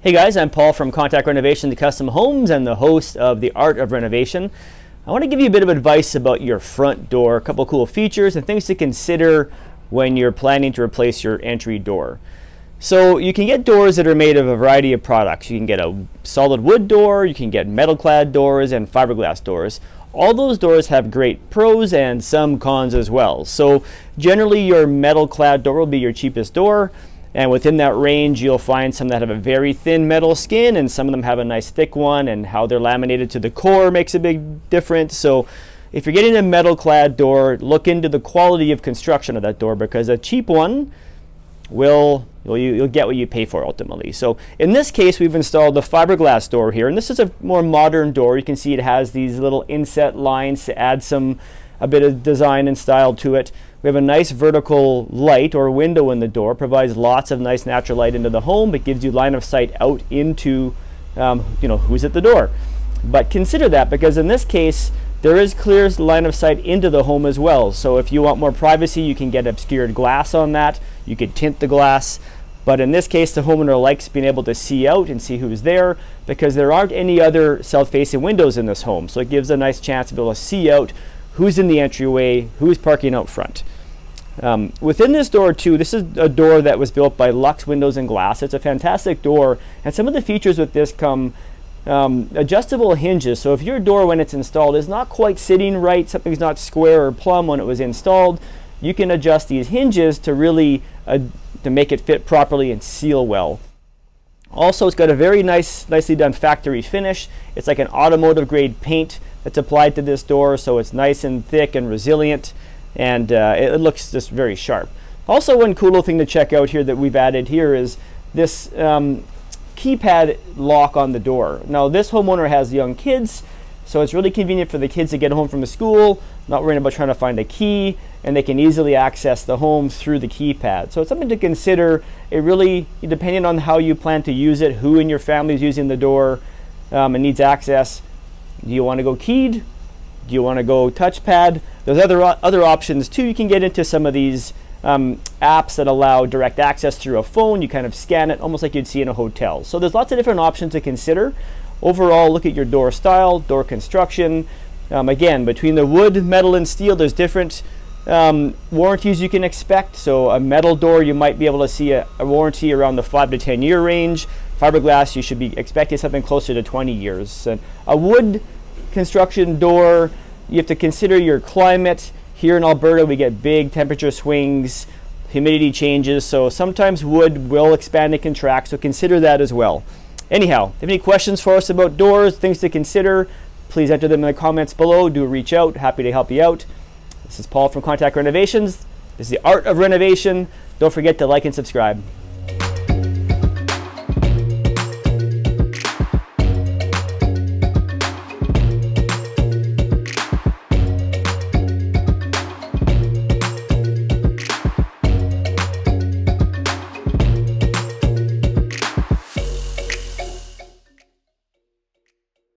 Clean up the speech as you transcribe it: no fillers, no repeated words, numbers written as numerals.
Hey guys, I'm Paul from Contact Renovation to Custom Homes and the host of The Art of Renovation. I want to give you a bit of advice about your front door, a couple of cool features and things to consider when you're planning to replace your entry door. So you can get doors that are made of a variety of products. You can get a solid wood door, you can get metal clad doors and fiberglass doors. All those doors have great pros and some cons as well. So generally your metal clad door will be your cheapest door. And within that range, you'll find some that have a very thin metal skin and some of them have a nice thick one, and how they're laminated to the core makes a big difference. So if you're getting a metal clad door, look into the quality of construction of that door, because a cheap one you'll get what you pay for ultimately. So in this case, we've installed the fiberglass door here, and this is a more modern door. You can see it has these little inset lines to add a bit of design and style to it. We have a nice vertical light or window in the door, provides lots of nice natural light into the home, but gives you line of sight out into who's at the door. But consider that, because in this case there is clear line of sight into the home as well. So if you want more privacy, you can get obscured glass on that. You could tint the glass, but in this case the homeowner likes being able to see out and see who's there, because there aren't any other south-facing windows in this home. So it gives a nice chance to be able to see out who's in the entryway, who's parking out front. Within this door too, this is a door that was built by Lux Windows Glass. It's a fantastic door, and some of the features with this come adjustable hinges. So if your door, when it's installed, is not quite sitting right, something's not square or plumb when it was installed, you can adjust these hinges to really to make it fit properly and seal well. Also, it's got a very nicely done factory finish. It's like an automotive grade paint that's applied to this door, so it's nice and thick and resilient, and it looks just very sharp. Also, one cool little thing to check out here that we've added here is this keypad lock on the door. Now this homeowner has young kids, so it's really convenient for the kids to get home from school, not worrying about trying to find a key, and they can easily access the home through the keypad. So it's something to consider. It really, depending on how you plan to use it, who in your family is using the door and needs access. Do you want to go keyed? Do you want to go touchpad? There's other options too. You can get into some of these apps that allow direct access through a phone. You kind of scan it almost like you'd see in a hotel. So there's lots of different options to consider. Overall, look at your door style, door construction. Again, between the wood, metal, and steel, there's different warranties you can expect. So a metal door, you might be able to see a warranty around the 5 to 10 year range. Fiberglass, you should be expecting something closer to 20 years. And a wood construction door, you have to consider your climate. Here in Alberta, we get big temperature swings, humidity changes, so sometimes wood will expand and contract, so consider that as well. Anyhow, if you have any questions for us about doors, things to consider, please enter them in the comments below. Do reach out. Happy to help you out. This is Paul from Contact Renovations. This is The Art of Renovation. Don't forget to like and subscribe.